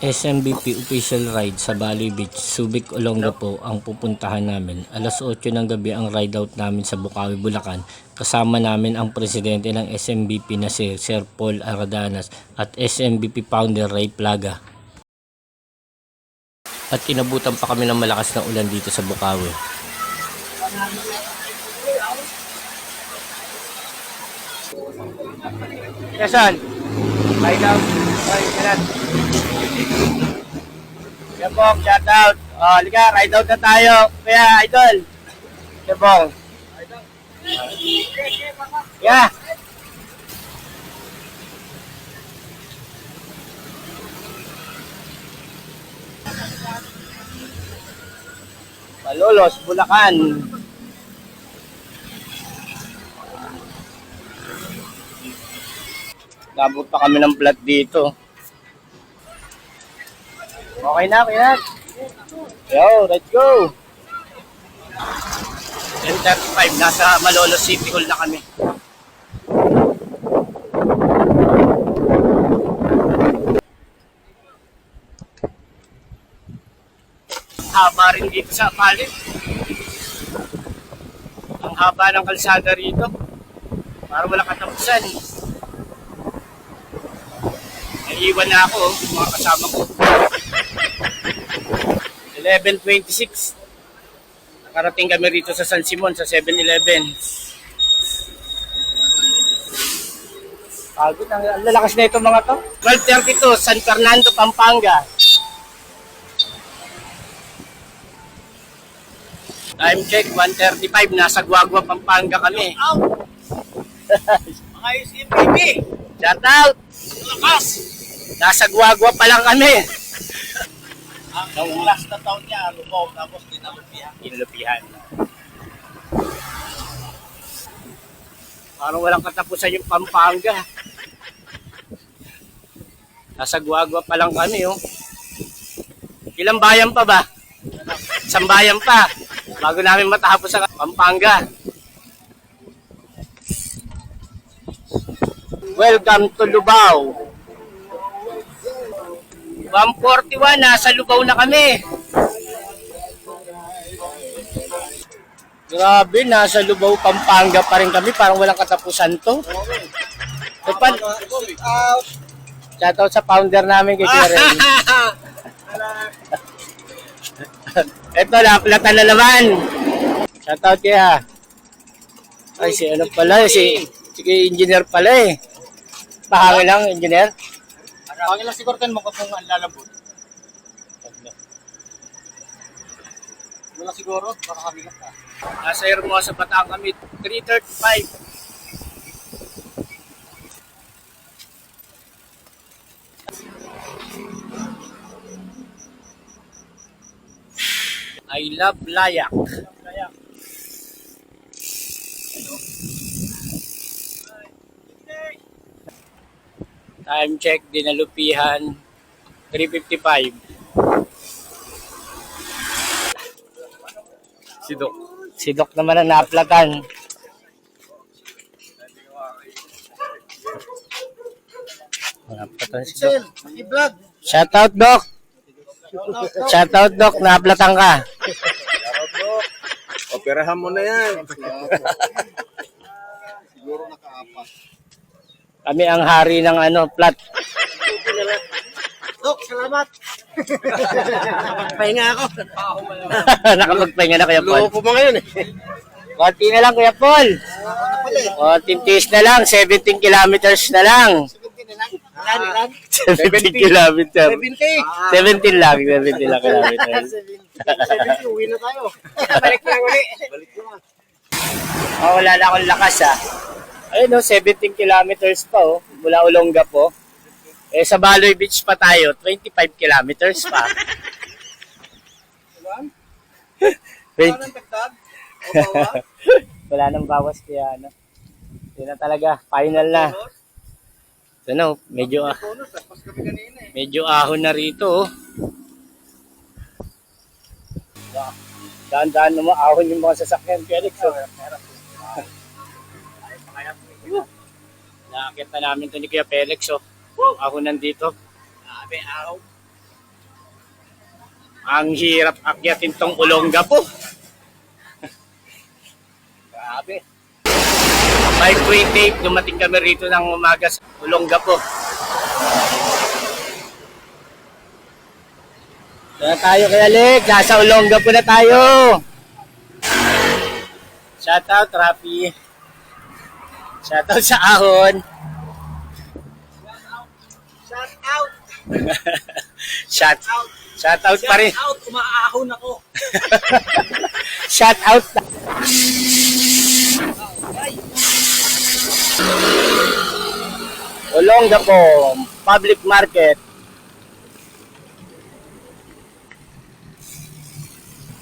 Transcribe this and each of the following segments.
SMBP official ride sa Bali Beach, Subic, Olongapo ang pupuntahan namin. Alas 8 ng gabi ang ride out namin sa Bukawi, Bulacan. Kasama namin ang presidente ng SMBP na si Sir Paul Aradanas at SMBP founder Ray Plaga. At kinabutan pa kami ng malakas na ulan dito sa Bukawi. Yasan? Ride out. Kebong, shout out. Halika, ride out na tayo. Kaya, idol. Kebong. Yeah. Malolos, Bulacan. Labot pa kami ng plat dito. Okay na, kaya. Yo, let's go. 10:35, nasa Malolos City Hall na kami. Haba rin dito sa palit. Ang haba ng kalsada rito. Para wala katapusan. Naiiwan na ako, mga kasama ko. 11:26. Nakarating kami rito sa San Simon sa 7-Eleven. Pagod, ang lalakas na ito mga to. 12:32, San Fernando, Pampanga. Time check, 1:35, nasa Guagua, Pampanga kami. Mga SMBP, Shout out! lakas! Nasa Guagua pa lang kami. Ang last na taon niya, lumaw, tapos dinalupihan. Inalupihan. Parang walang katapusan yung Pampanga. Nasa Guagua pa lang kami, oh. Ilang bayan pa ba? Isang bayan pa. Bago namin matapos sa Pampanga. Welcome to Lubao. 1:41, nasa Lubao na kami. Grabe, nasa Lubao, Pampanga pa rin kami. Parang walang katapusan to. Shoutout sa founder namin kay Karen. Ito, laplatan na naman. Shoutout kaya. Ay, si ano pala, si engineer pala eh. Pahangin lang, engineer. Pangin lang siguro kan mo kung ang lalabot. Wala siguro, baka kami ka. Nasa Hermosa Bataan kami, 3:35. I love Layak. Time check, dinalupihan, 3:55. Si Doc naman ang naaplatan. Naaplatan si Doc. Mag-i-vlog. Shoutout, Doc. Shoutout, Doc. Naaplatan ka. Operahan mo na yan. Siguro nakaapat. Kami ang hari ng plat. Dok, salamat. Pahinga ako. Nakapagpahinga na, Kuya Paul. Loko mo ngayon eh. Konti na lang, Kuya Paul. Konting tiis na lang. 17 kilometers na lang. Ilan? 17 kilometers. 70. 17 lang. 17 lang kilometers. 70, uwi na tayo. Balik na uli. Balik na. Oh, wala na akong lakas, ah. Ayun, 17 kilometers pa, oh. Mula Olongapo. Eh, sa Baloy Beach pa tayo, 25 kilometers pa. Wala nang tagtag? Wala nang bawas kaya, ano. Yun na talaga, final na. So, no, medyo ahon na rito, oh. Daan-daan naman ahon yung mga sasakyan, Felix, oh. Nakakita namin ito ni Kuya Felix, oh. Ahon nandito. Grabe, araw. Ang hirap akyatin tong Olonga po. Grabe. By 28, dumating kami rito ng umaga sa Olonga po. Kaya tayo kay Alec, nasa Olonga po na tayo. Shoutout, Rafi. Shoutout sa Ahon. Shout out! Shoutout pa rin. Shout out! Umaahon ako! Shoutout. Olonga po, public market.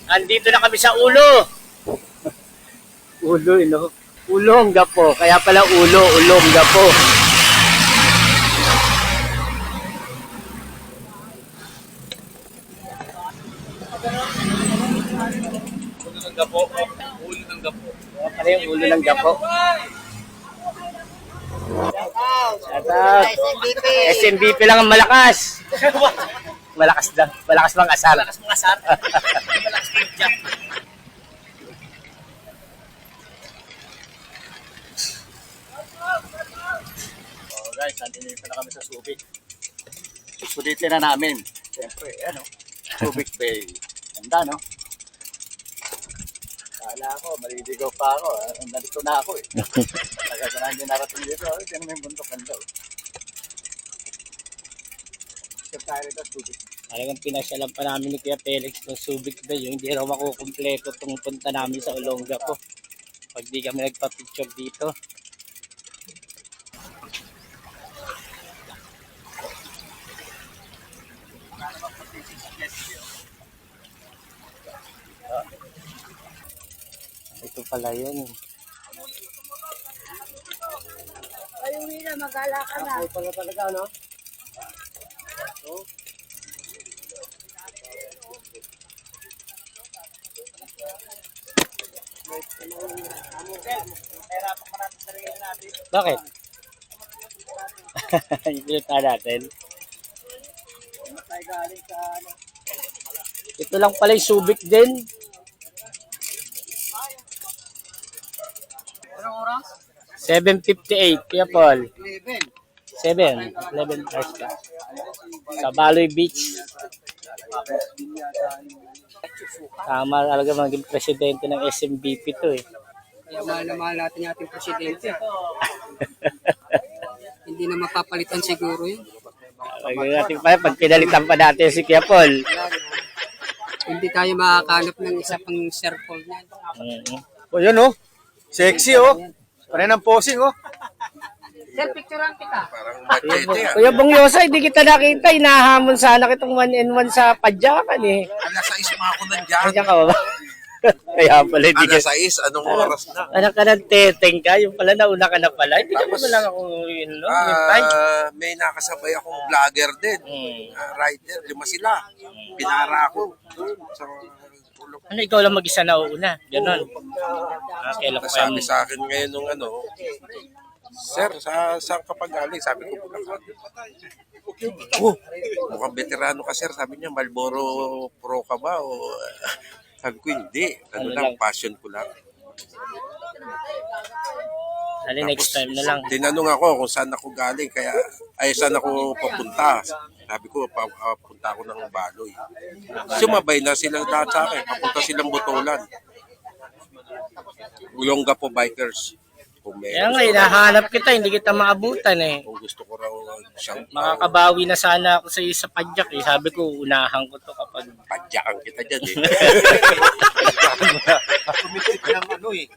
Andito na kami sa ulo. Ulo, no? Olonga po. Kaya pala ulo, Olonga po. Ulo ng gapo. Ulo ng gapo. Kaya pala yung ulo ng gapo. Shoutout. SMBP! SMBP lang ang malakas. Malakas lang. Malakas bang asar? Malakas mga sar. Malakas ng jack. Oh, guys, nandito na kami sa Subic. Susulitin na namin. Siyempre, ano, Subic Bay. Ganda, no? Kala ko, maliligaw pa ako. Nalito na ako eh. Talaga na hindi narating dito. Ito na yung bundok ganda. Siyempre tayo rito, Subic. Talagang pinasyalan pa namin ni Kuya Felix ng Subic Bay. Yung hindi raw makukumpleto itong punta namin sa Olonga po. Pag di kami nagpa-picture dito. Ito pala yun. Ay, uwi na, magala ka na. Ito na talaga, no? Bakit? Ipilita natin. Ito lang pala yung Subic din. Anong oras? 7:58, Kuya Paul. 11. 11 hours ka. Sa Baloy Beach. Tama talaga maging presidente ng SMBP to eh. Kaya mahal na mahal natin yung ating presidente. Hindi na mapapalitan siguro yun. Natin pa, pag pinalitan pa natin si Kuya Paul. Hindi tayo makakanap ng isa pang circle niyan. O, yun, oh. Sexy, oh. Pare ng posing, oh. Sir, picturean kita. Kuya Bongyosa, hindi kita nakita. Inahamon sana kitong 1-and-1 sa padyakan eh. Alas 6 pa ako nandiyan. Nandiyan ka ba ba? Kaya pala hindi ka. Alas 6, anong oras na? Anak ka ng teteng ka, yung pala nauna ka na pala. Hindi ka naman lang ako yun, no? May nakasabay akong vlogger din. Rider, 5 sila. Pinara ako. Sa tulog. Ano, ikaw lang mag-isa na uuna? Ganon. Kailan ko Sabi sa akin ngayon nung ano, Sir, saan ka pa galing? Sabi ko, Bulacan. Oh, mukhang veterano ka, sir. Sabi niya, Marlboro Pro ka ba? O, sabi ko, hindi. Ano lang, passion ko lang. Hali, next time na lang. Tinanong ako kung saan ako galing, kaya, saan ako papunta. Sabi ko, papunta ako ng Baloy. Sumabay na sila lahat sa akin. Papunta silang Butolan. Olonga po bikers. Kung may Kaya nga, hinahanap kita, hindi kita maabutan eh. kung gusto ko raw siyang Makakabawi na sana ako sa iyo sa padyak eh. Sabi ko, unahan ko to kapag... padyakan kita dyan eh. Tumitik ng ano, eh.